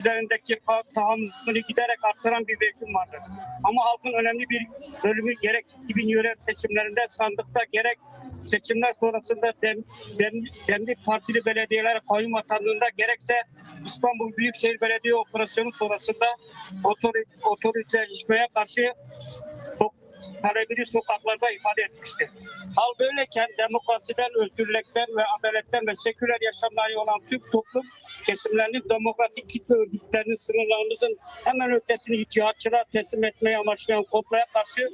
üzerindeki tahammülü giderek arttıran bir rejim vardır. Ama halkın önemli bir bölümü gerek 2000 yerel seçimlerinde sandıkta gerek seçimler sonrasında demli partili belediyelere kayyum atandığında gerekse İstanbul Büyükşehir Belediye Operasyonu sonrasında otoriterleşmeye karşı talebini sokaklarda ifade etmişti. Hal böyleyken demokrasiden, özgürlükten ve adaletten ve seküler yaşamları olan tüm toplum kesimlerinin demokratik kitle örgütlerinin sınırlarımızın hemen ötesini cihatçılar teslim etmeyi amaçlayan komploya karşı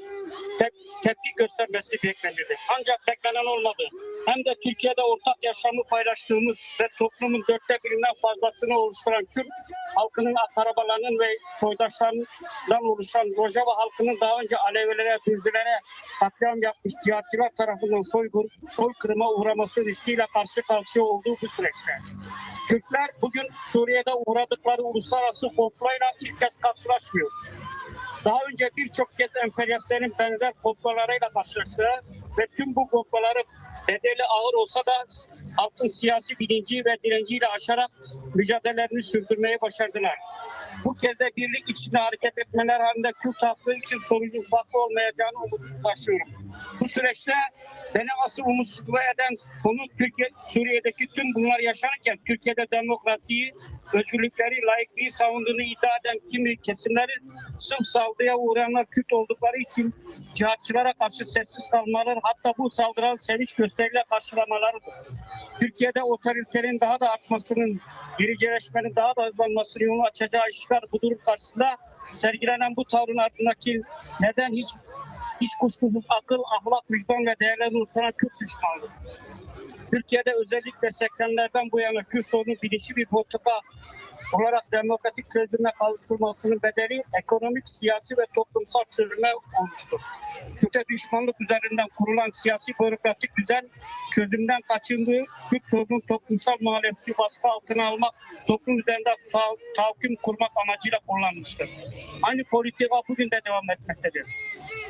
tepki göstermesi beklenirdi. Ancak beklenen olmadı. Hem de Türkiye'de ortak yaşamı paylaştığımız ve toplumun 1/4'ünden fazlasını oluşturan Kürt halkının akrabalarının ve soydaşlarından oluşan Rojava halkının daha önce Alevilere, Dürzülere katliam yapmış cihatçılar tarafından soykırıma uğraması riskiyle karşı karşıya olduğu bu süreçte. Kürtler bugün Suriye'de uğradıkları uluslararası komployla ilk kez karşılaşmıyor. Daha önce birçok kez emperyalistlerin benzer komplolarıyla karşılaştılar ve tüm bu komploları bedeli ağır olsa da halkın siyasi bilinci ve direnciyle aşarak mücadelelerini sürdürmeyi başardılar. Bu kez de birlik içinde hareket etmeler halinde Kürt halkı için sonucun farklı olmayacağını umut taşıyorum. Bu süreçte beni asıl umutsuzluğa eden konu Suriye'deki tüm bunlar yaşanırken Türkiye'de demokrasiyi, özgürlükleri, laikliği savunduğunu iddia eden kimi kesimlerin sırf saldırıya uğrayanlar Kürt oldukları için cihatçılara karşı sessiz kalmaları, hatta bu saldırıları sevinç gösteriyle karşılamalarıdır. Türkiye'de otoriterin daha da artmasının, gericileşmenin daha da hızlanmasının yolunu açacağı işler bu durum karşısında sergilenen bu tavrın ardındaki neden hiç kuşkusuz akıl, ahlak, vicdan ve değerlerini unutan Kürt düşmanlığı. Türkiye'de özellikle 80'lerden bu yana Kürt sorunun bilinçli bir politika olarak demokratik çözüme kavuşturulmasının bedeli ekonomik, siyasi ve toplumsal çözüme olmuştur. Kürt'e düşmanlık üzerinden kurulan siyasi bürokratik düzen çözümden kaçındığı, Kürt sorunun toplumsal muhalefeti baskı altına almak, toplum üzerinde tahakküm kurmak amacıyla kullanmıştır. Aynı politika bugün de devam etmektedir.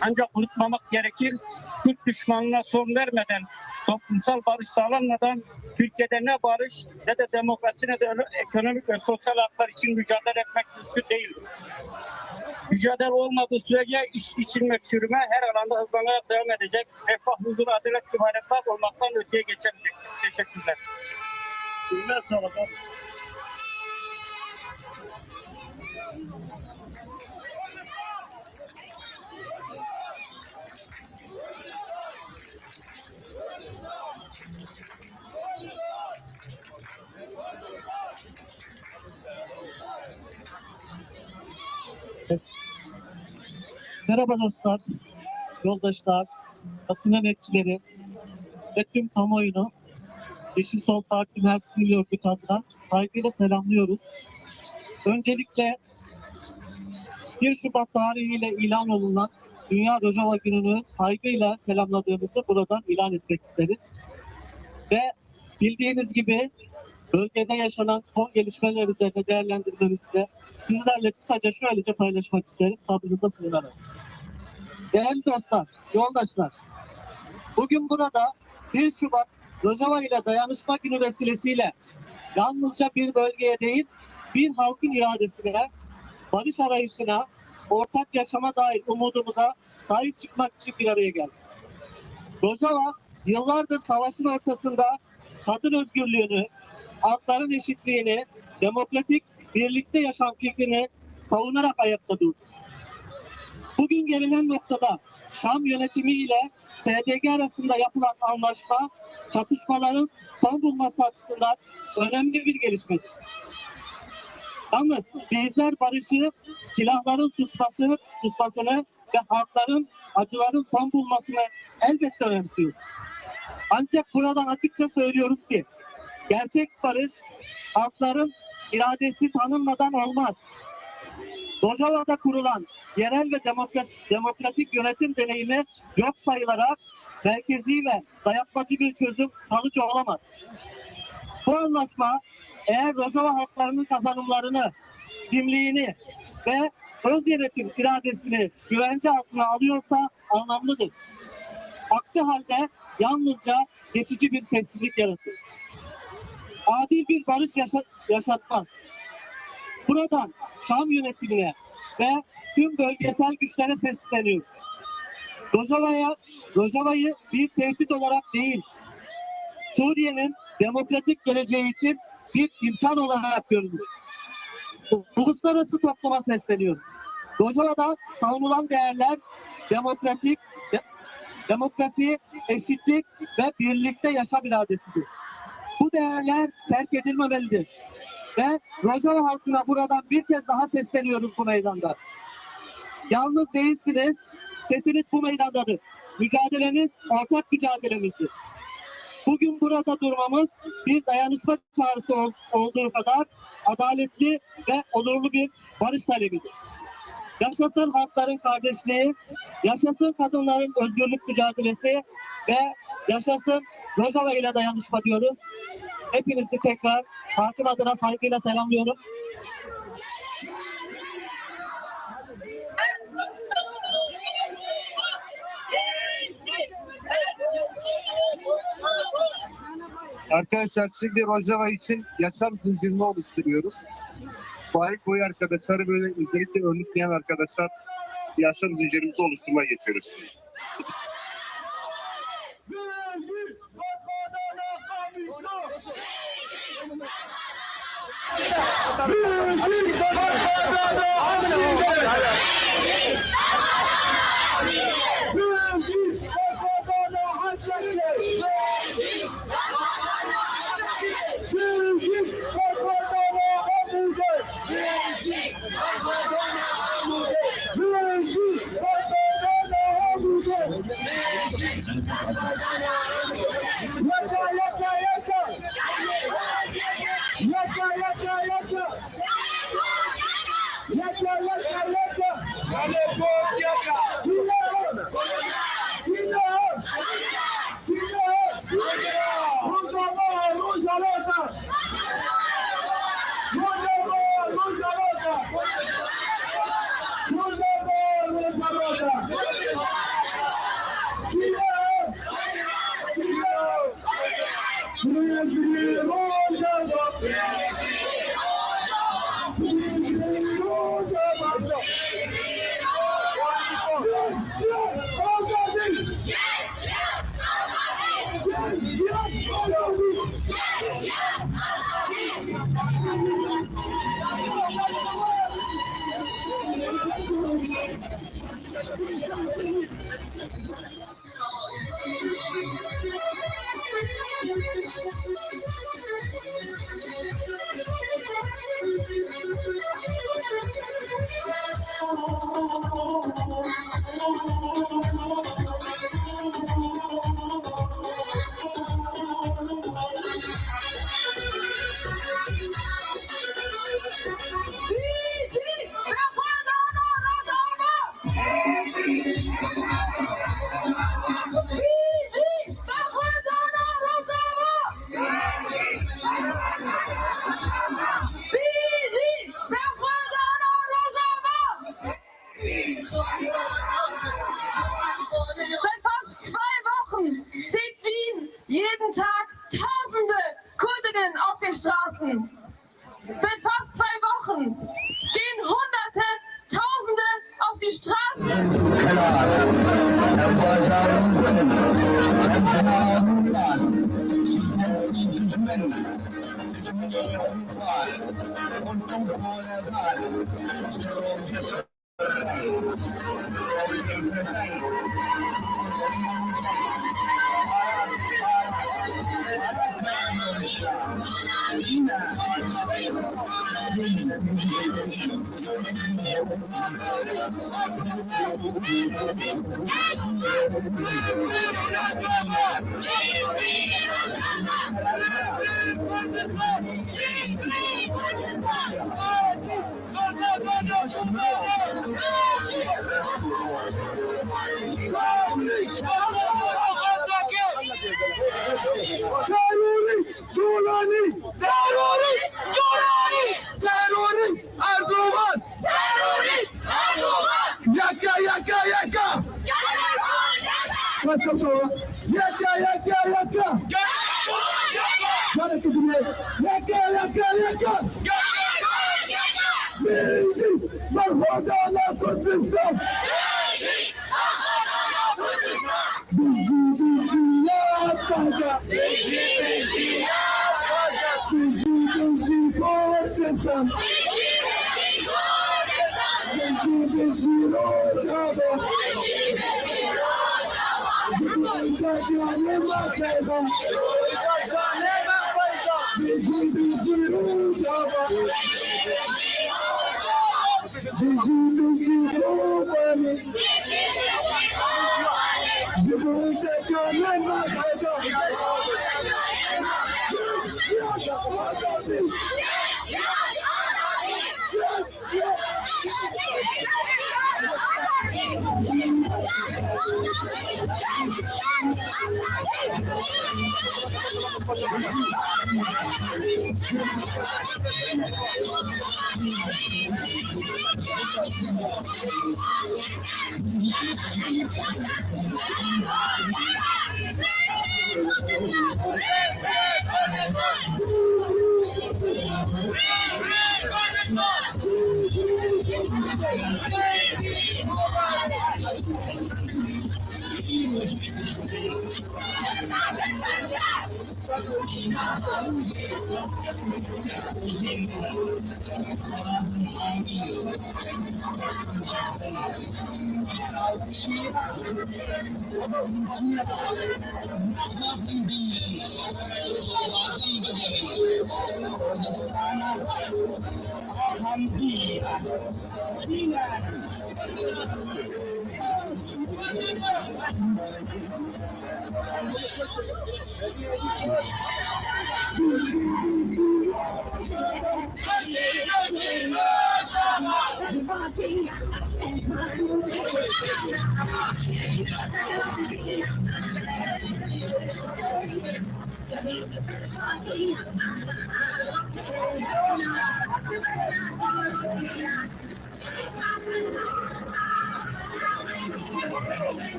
Ancak unutmamak gerekir, Kürt düşmanlığına son vermeden, toplumsal barış sağlanmadan Türkiye'de ne barış ne de demokrasi ne de ekonomik ve sosyal haklar için mücadele etmek mümkün değildir. Mücadele olmadığı sürece içilmek çürüme her alanda hızlanarak devam edecek. Refah, huzur, adalet gibi hayatlar olmaktan öteye geçemeyecek. Teşekkürler. Sizler sağ olun. Merhaba dostlar, yoldaşlar, basın emekçileri ve tüm kamuoyunu Yeşil Sol Parti Mersin İl Örgütü adına saygıyla selamlıyoruz. Öncelikle 1 Şubat tarihiyle ilan olunan Dünya Rojava Günü'nü saygıyla selamladığımızı buradan ilan etmek isteriz. Ve bildiğiniz gibi bölgede yaşanan son gelişmeler üzerine değerlendirmemizi de sizlerle kısaca şöylece paylaşmak isterim, sabrınıza sığınarak. Değerli dostlar, yoldaşlar, bugün burada 1 Şubat Rojava ile Dayanışma Günü vesilesiyle yalnızca bir bölgeye değil, bir halkın iradesine, barış arayışına, ortak yaşama dair umudumuza sahip çıkmak için bir araya geldik. Rojava, yıllardır savaşın ortasında kadın özgürlüğünü, halkların eşitliğini, demokratik birlikte yaşam fikrini savunarak ayakta durdu. Bugün gelinen noktada Şam yönetimi ile SDG arasında yapılan anlaşma çatışmaların son bulması açısından önemli bir gelişmedir. Yalnız bizler barışı, silahların susmasını ve halkların acıların son bulmasını elbette önemsiyoruz. Ancak buradan açıkça söylüyoruz ki gerçek barış halkların iradesi tanınmadan olmaz. Rojava'da kurulan yerel ve demokratik yönetim deneyimi yok sayılarak merkezi ve dayatmacı bir çözüm kalıcı olamaz. Bu anlaşma eğer Rojava halklarının kazanımlarını, kimliğini ve öz yönetim iradesini güvence altına alıyorsa anlamlıdır. Aksi halde yalnızca geçici bir sessizlik yaratır. Adil bir barış yaşatmaz. Buradan Şam yönetimine ve tüm bölgesel güçlere sesleniyoruz. Rojava'yı bir tehdit olarak değil, Suriye'nin demokratik geleceği için bir imkan olarak görürüz. Uluslararası topluma sesleniyoruz. Rojava'da savunulan değerler demokrasi, eşitlik ve birlikte yaşam iradesidir. Bu değerler terk edilmemelidir. Ve Rojava halkına buradan bir kez daha sesleniyoruz bu meydanda. Yalnız değilsiniz, sesiniz bu meydandadır. Mücadeleniz ortak mücadelemizdir. Bugün burada durmamız bir dayanışma çağrısı olduğu kadar adaletli ve onurlu bir barış talebidir. Yaşasın halkların kardeşliği, yaşasın kadınların özgürlük mücadelesi ve yaşasın Rojava ile dayanışma diyoruz. Hepinizi tekrar partim adına saygıyla selamlıyorum. Arkadaşlar şimdi Rojava için yaşam zincirini oluşturuyoruz. Faik boyu arkadaşları böyle özellikle örnekleyen arkadaşlar yaşam zincirimizi oluşturmaya geçiyoruz. Seit fast 2 Wochen gehen Hunderte, Tausende auf die Terörist Erdoğan! Yaka! Yaka! Sarfadana Kurdistan. Bizi yapacak. Bizi Kurdistan. Bizi Rojava. Bizi Canım Akayda. Bizi Rojava. Bizi Rojava. Zibunda Canım Akayda.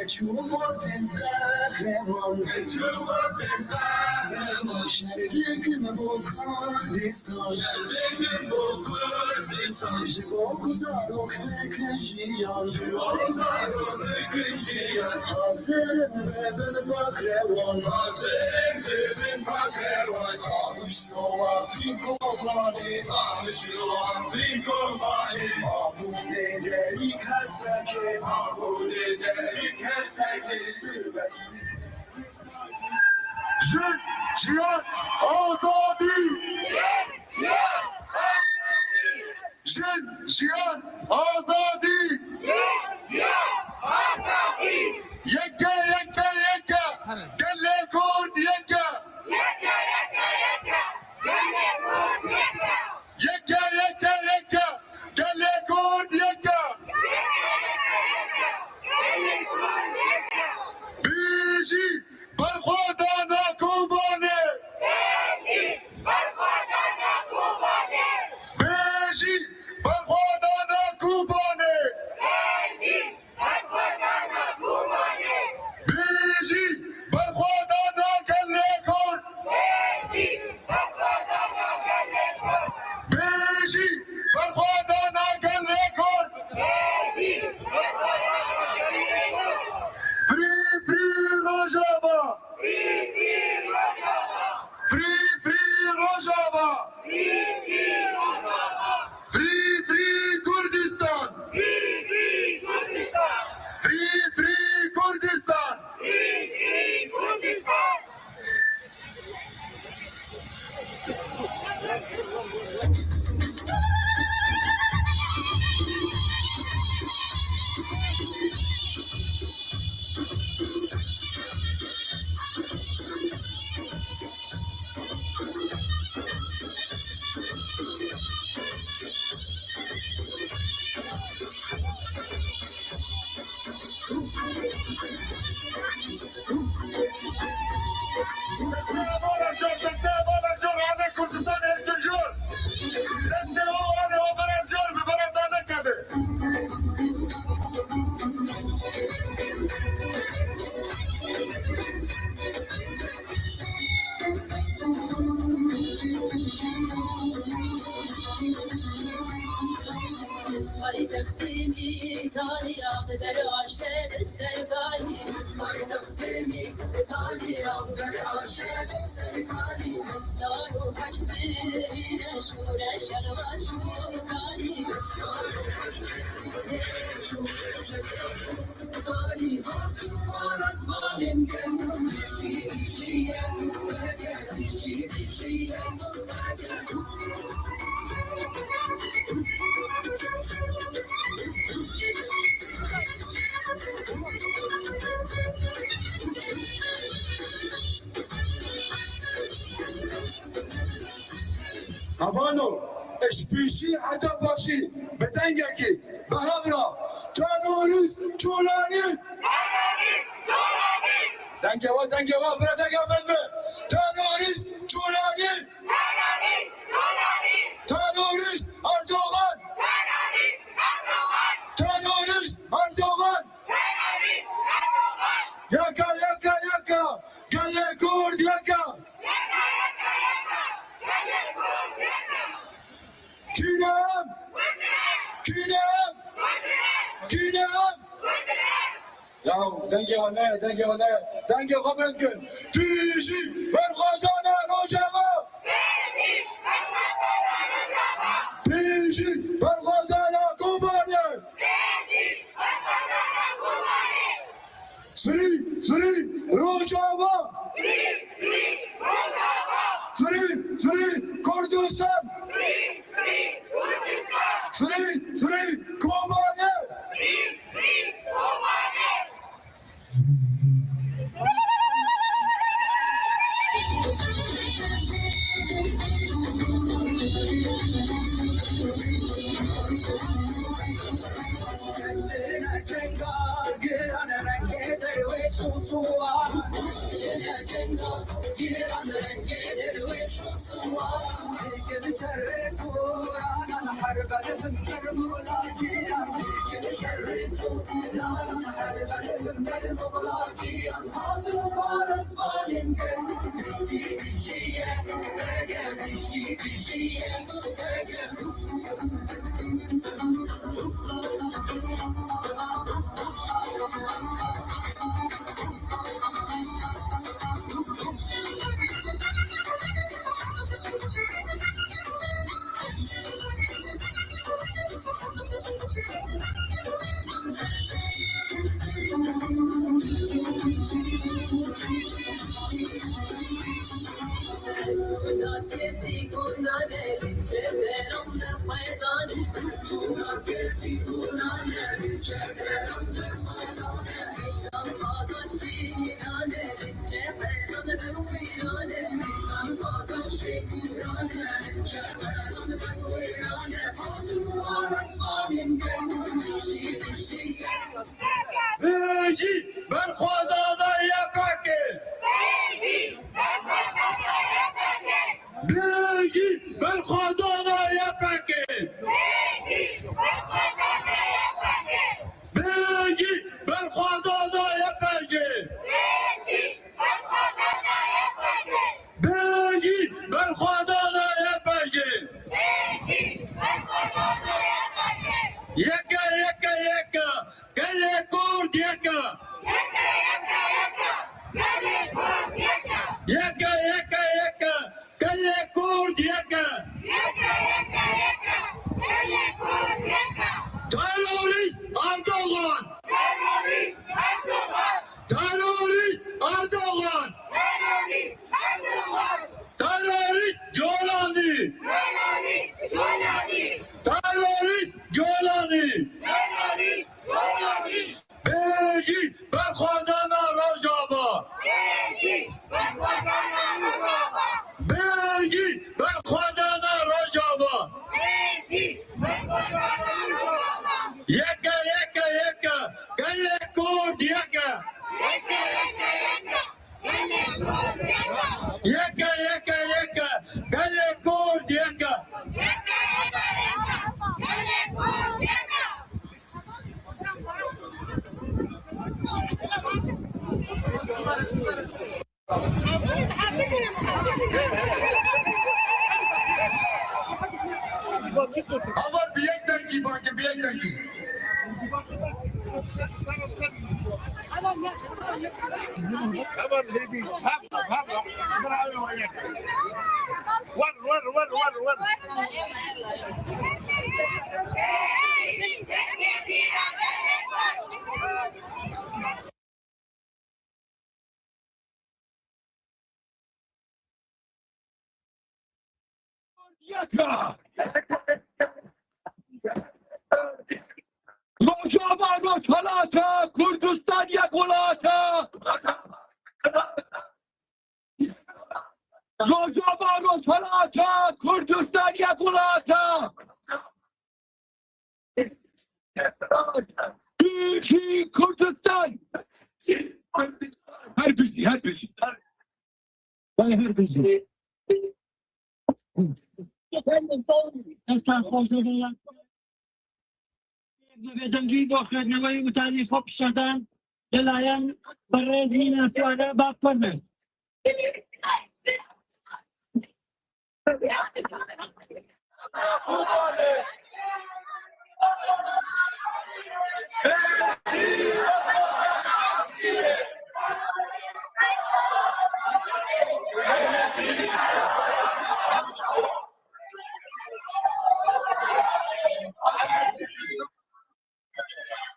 Teçhubatın kahraman, teçhubatın kahraman. Şerdiğim bu Kurdistan, şerdiğim bu Kurdistan. Jibokuzarok mekejiyan, jibokuzarok mekejiyan. Hazır ben bakrevan, hazır ben bakrevan. Amışyola finko bani, amışyola finko bani. Abude delik hasake, abude delik hasake. Jin, cihan, azadi. Jin, cihan, azadi. Yekka, yekka, yekka. Kelle kurd yekka. Yekka, yekka, yekka. Kelle kurd yekka. Biji, barkhwadana kubane. Beji, barkhwadana kubane. Beji, barkhwadana kelle kurd. Beji, barkhwadana kelle kurd. Free, free Rojava. Free, free Rojava. Free, free Kurdistan. Free, free Kurdistan. هذا كردستان الجنجور. دستهو هذا اوبراسيون ببلدانه كده. Ay teftini tali ağder aşer serkali. Ay teftini tali ağder aşer serkali. Daru haşmine şure şerva şurkali. Kali aras valim kendim şişiyem. Şişiyem. Havano, eşbişi hatta başı, bedengeki, behavra, tanuruz, çulani. Denge var, bire denge verme. Tanuruz, çulani. Tanuruz, Erdoğan. Tanuruz, Erdoğan. Yaka, gelle kurd yaka. Kinem. Ya denge var ne? Denge kabul etkin. Bizi berkadana rojava. Bizi berkadana kubane. Sri rojava. Sri Kurdistan. Free kubane. Büyücü ben Khudadan yaprakı. Büyücü ben Khudadan yaprakı. Büyücü ben Khudadan yaprakı. Büyücü ben Khudadan yaprakı. Yaka yaka yaka, kelle kurd yaka. Yaka yaka yaka, kelle kurd yaka. Terörist Erdoğan. Terörist Erdoğan. Terörist Jolani. Terörist Jolani. Beji ben Khudadan Rojava. Beji ben Khudadan Rojava. Yaka yaka yaka, kelle kurd yaka. Yaka yaka yaka, kelle kurd yaka. Ama biyekler ki bakın biyekler ki. Hemen dedi. Var. Yaka. Rojava Rojhalata, Kurdistan Yakulata. Rojava Rojhalata, Kurdistan Yakulata. Büyük Kurdistan. Her birisi. بدنجي بوخر نوي متاني خوب شدان دلايان فرز مينا سوالا باق فرمن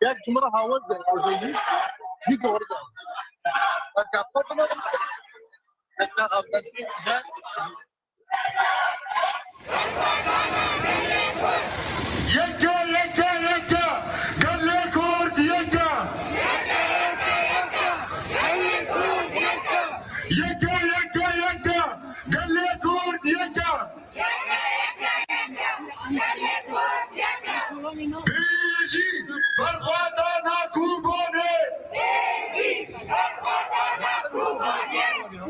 Ya cumhur hava orada bir de orada. Başka yapmadım. Tekrar abdest edeceğiz. Yeka galle kurd yeka. Yeka galle kurd yeka. Beji Barkhadana Kubane.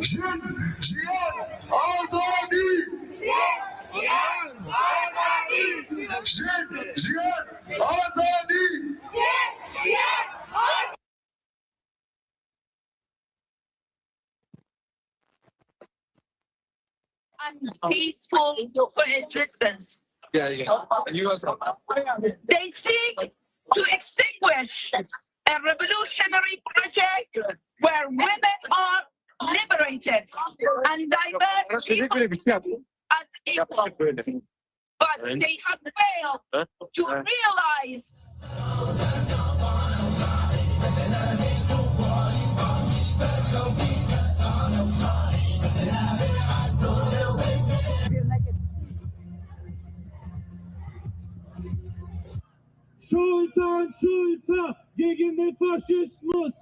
Jin Jiyan Azadi. Jin Jiyan Azadi. and peaceful coexistence. They seek to extinguish a revolutionary project where women are liberated and diverse as equal. But they have failed to realize Schultern, Schulter gegen den Faschismus!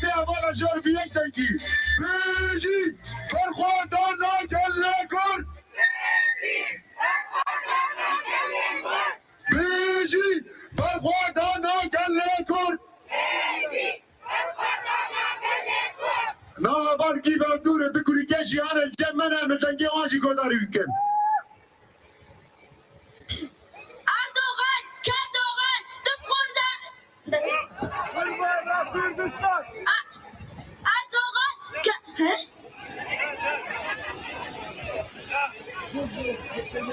C'est avant la Georgie qui Béji, pourquoi dans la gueule Béji, pourquoi dans la gueule Non, avant qui va tourner de Kurikashi, on a jamais même d'un guérange qui a eu week-end. Erdoğan, Erdoğan, de burada. Erdoğan,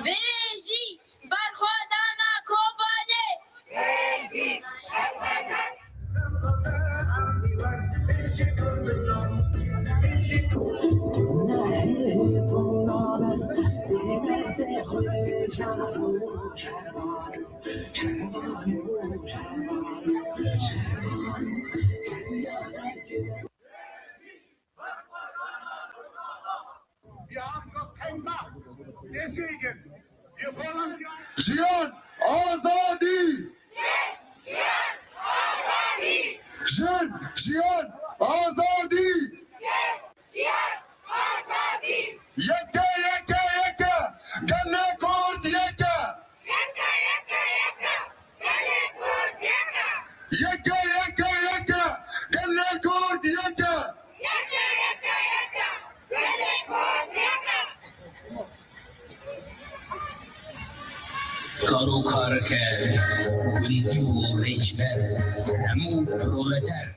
Beji, Barhodana Kobane. Wir haben sonst keine Macht. Deswegen, wir fordern Sie ein. Jian Azadi! Jian Azadi! Yekka, yekka, yekka! Galle Kurd yekka! Yekka, yekka, yekka! Galle Kurd yekka! کارو کار کرد گریدی و ریچبر همو پرولتر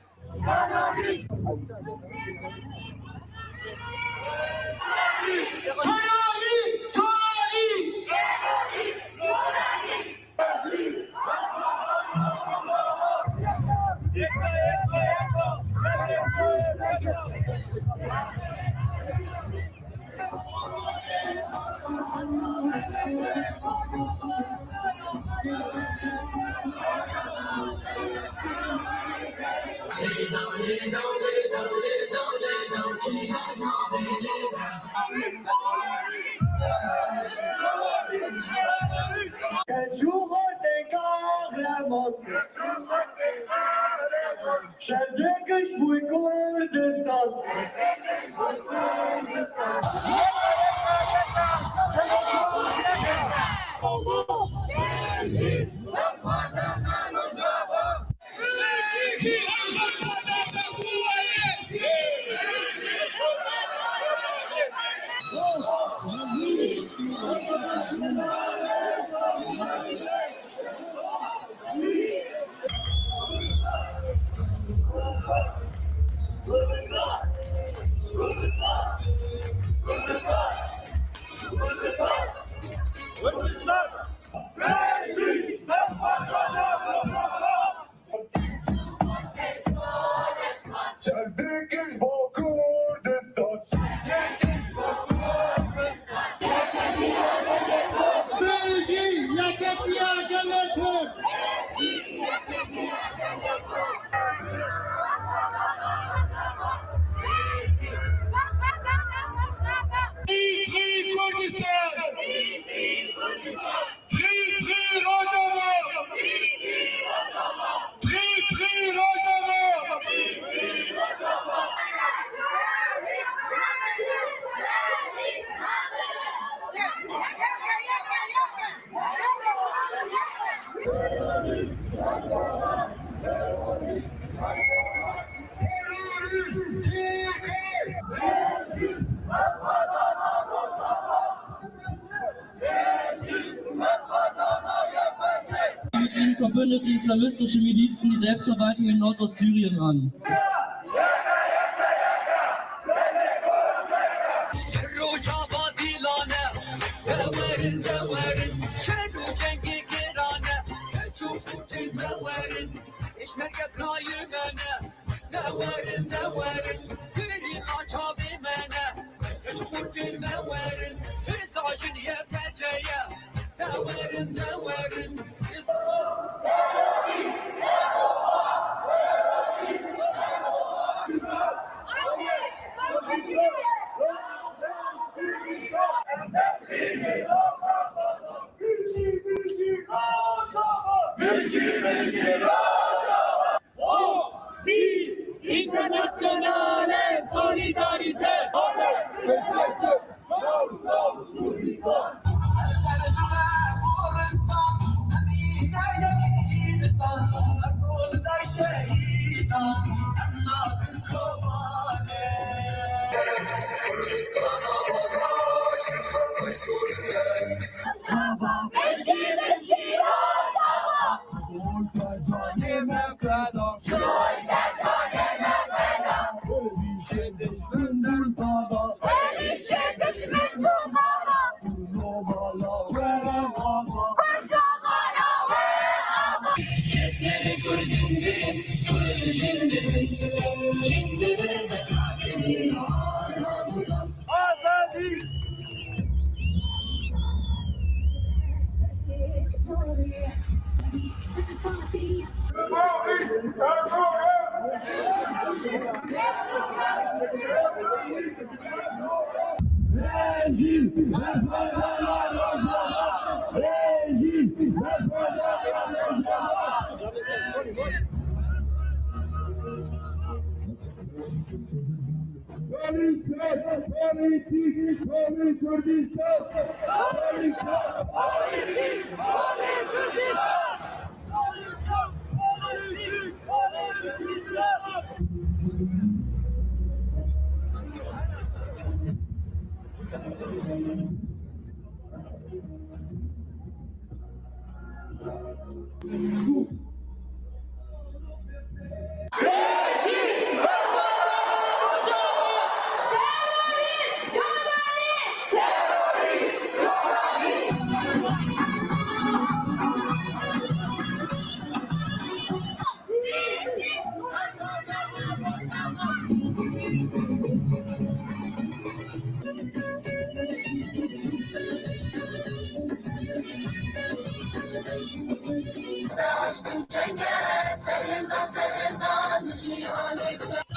zündete islamistische Milizen die Selbstverwaltung in Nordostsyrien an. Internationale Solidarität!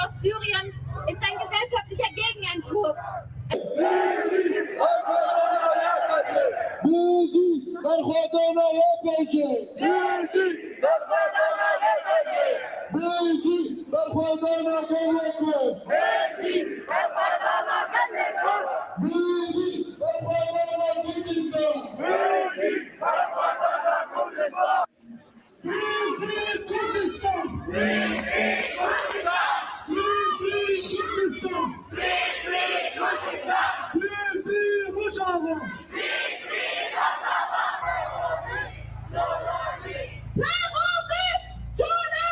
Ostsyrien ist ein gesellschaftlicher Gegenentwurf. Terrorist! Journalist!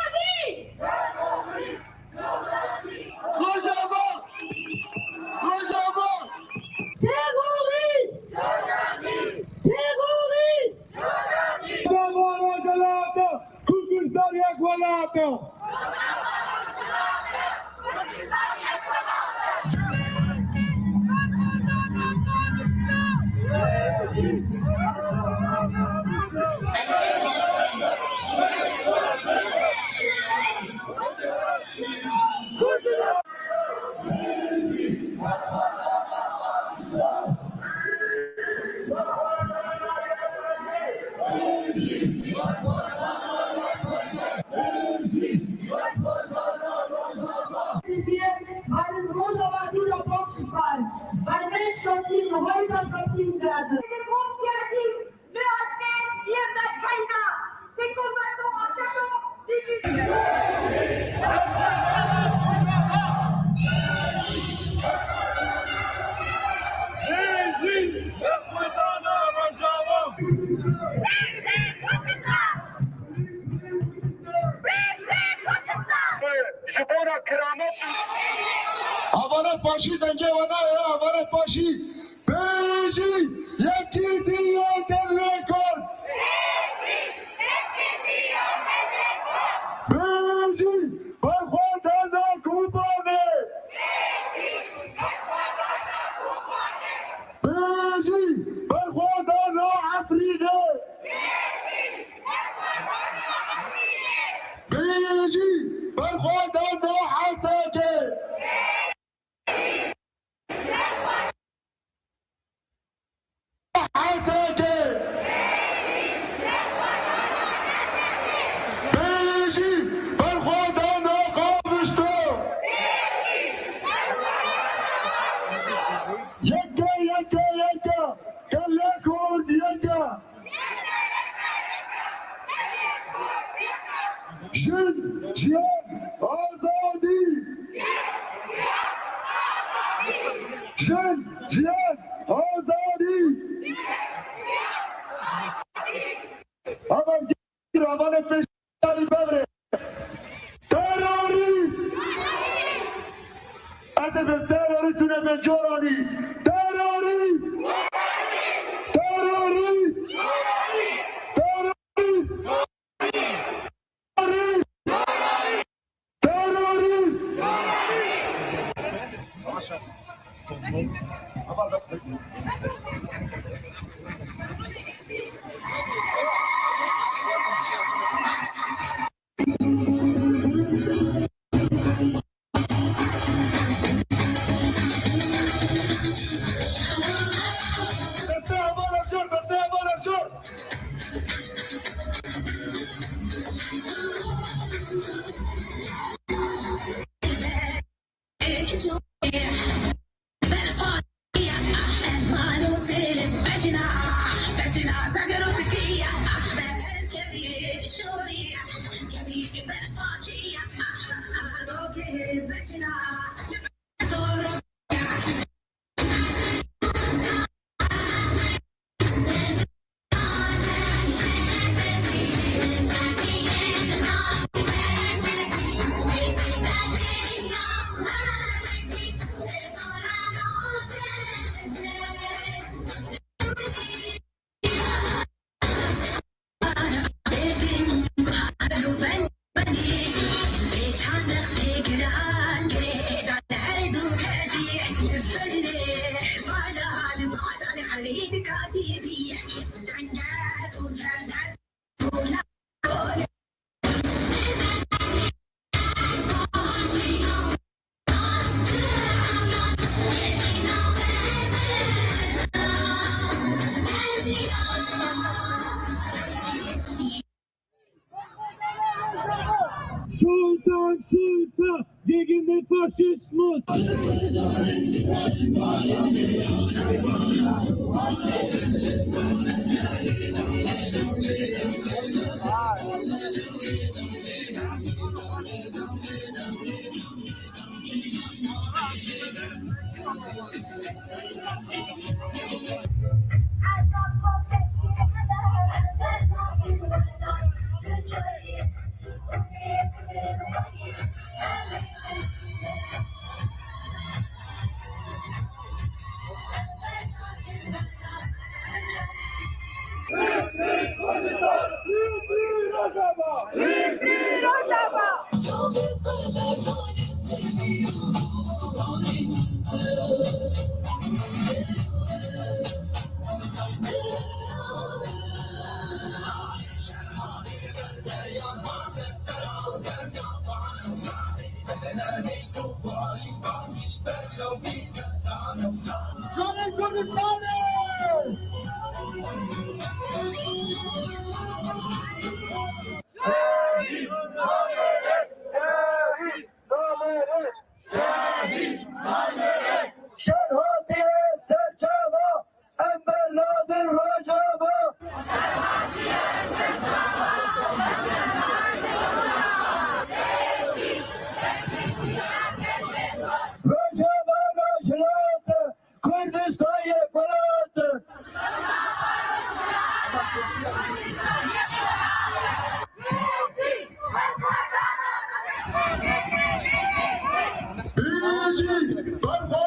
پاشی دنگه و نه برای پاشی بیجی یکی دیو دلی کن بیجی برخوردن کوبانه بیجی برخوردن افریقه بیجی برخوردن حسکه حسکه بیجی برخوردن قابشتو یکا کله کود یکا جن جیان آزادی جن جیان آزادی اول گیر اول پیشتری ببره تروریست از به تروریستونه به جولانی تروریست تروریست Schulter gegen den Faschismus! شرحاتی سرچاوا امبرلاد رجاوا رجاوا راجلات کردستان بلاد بیجی برخواه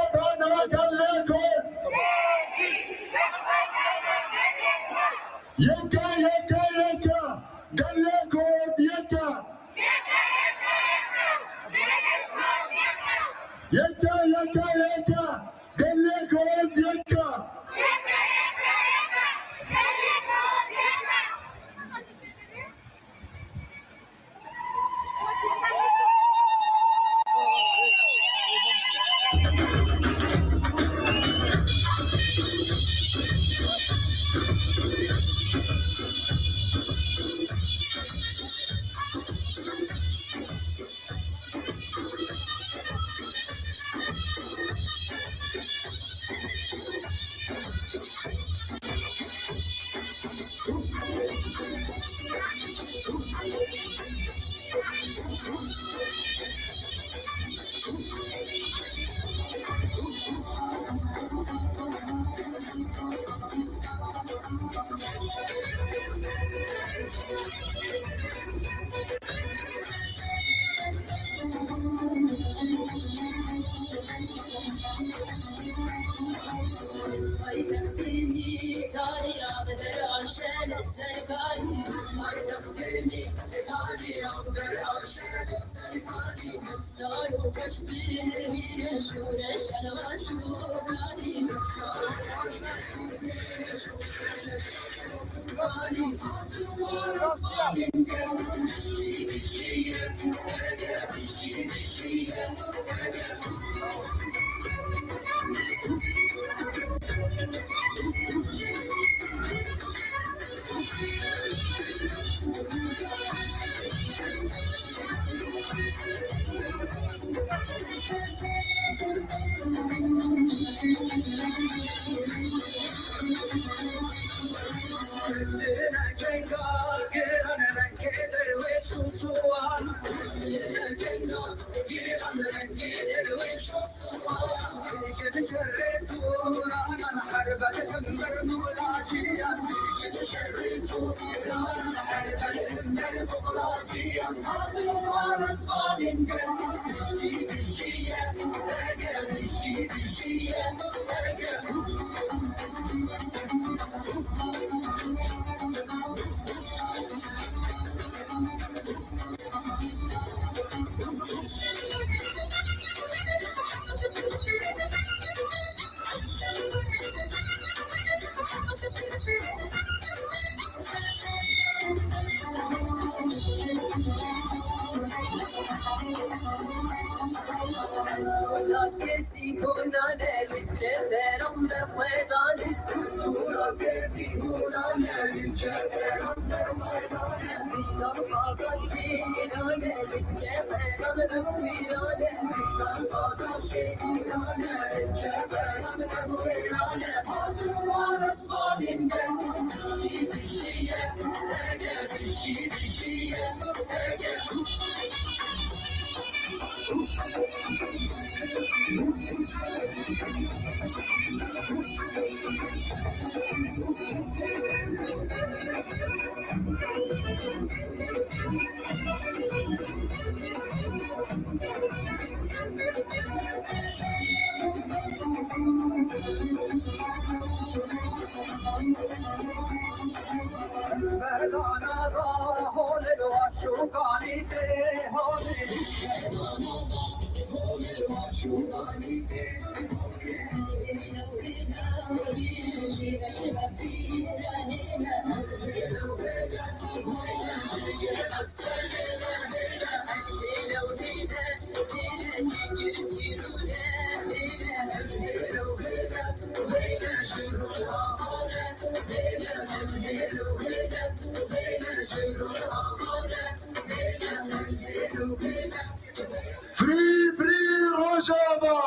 Free, free Rojava!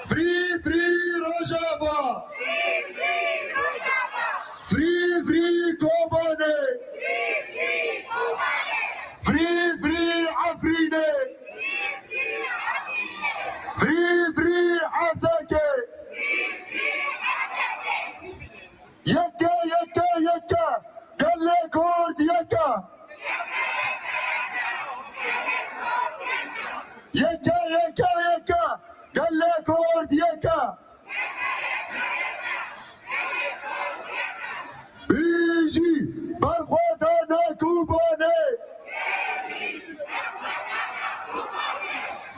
Free, free Rojava! Free, free Kobane! Free, free Afrine! Free, free Hasake! Yaka, yaka, yaka! Galle Kurd yaka! Yaka, yaka, yaka! Galle Kurd yaka! Biji, Barkhwadana Kubane!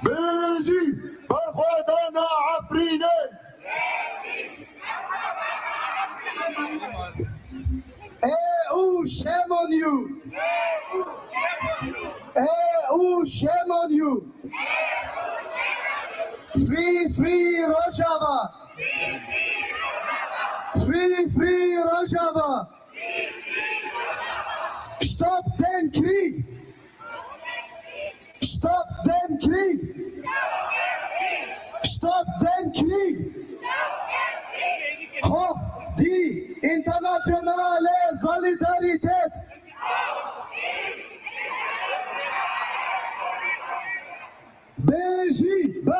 Biji, Barkhwadana Afrine! Shame on you! Shame on you! Free, free Rojava! Free, free Rojava! Stop den Krieg! Stop den Krieg! Stop den Krieg! Hoch die internationale Solidarität!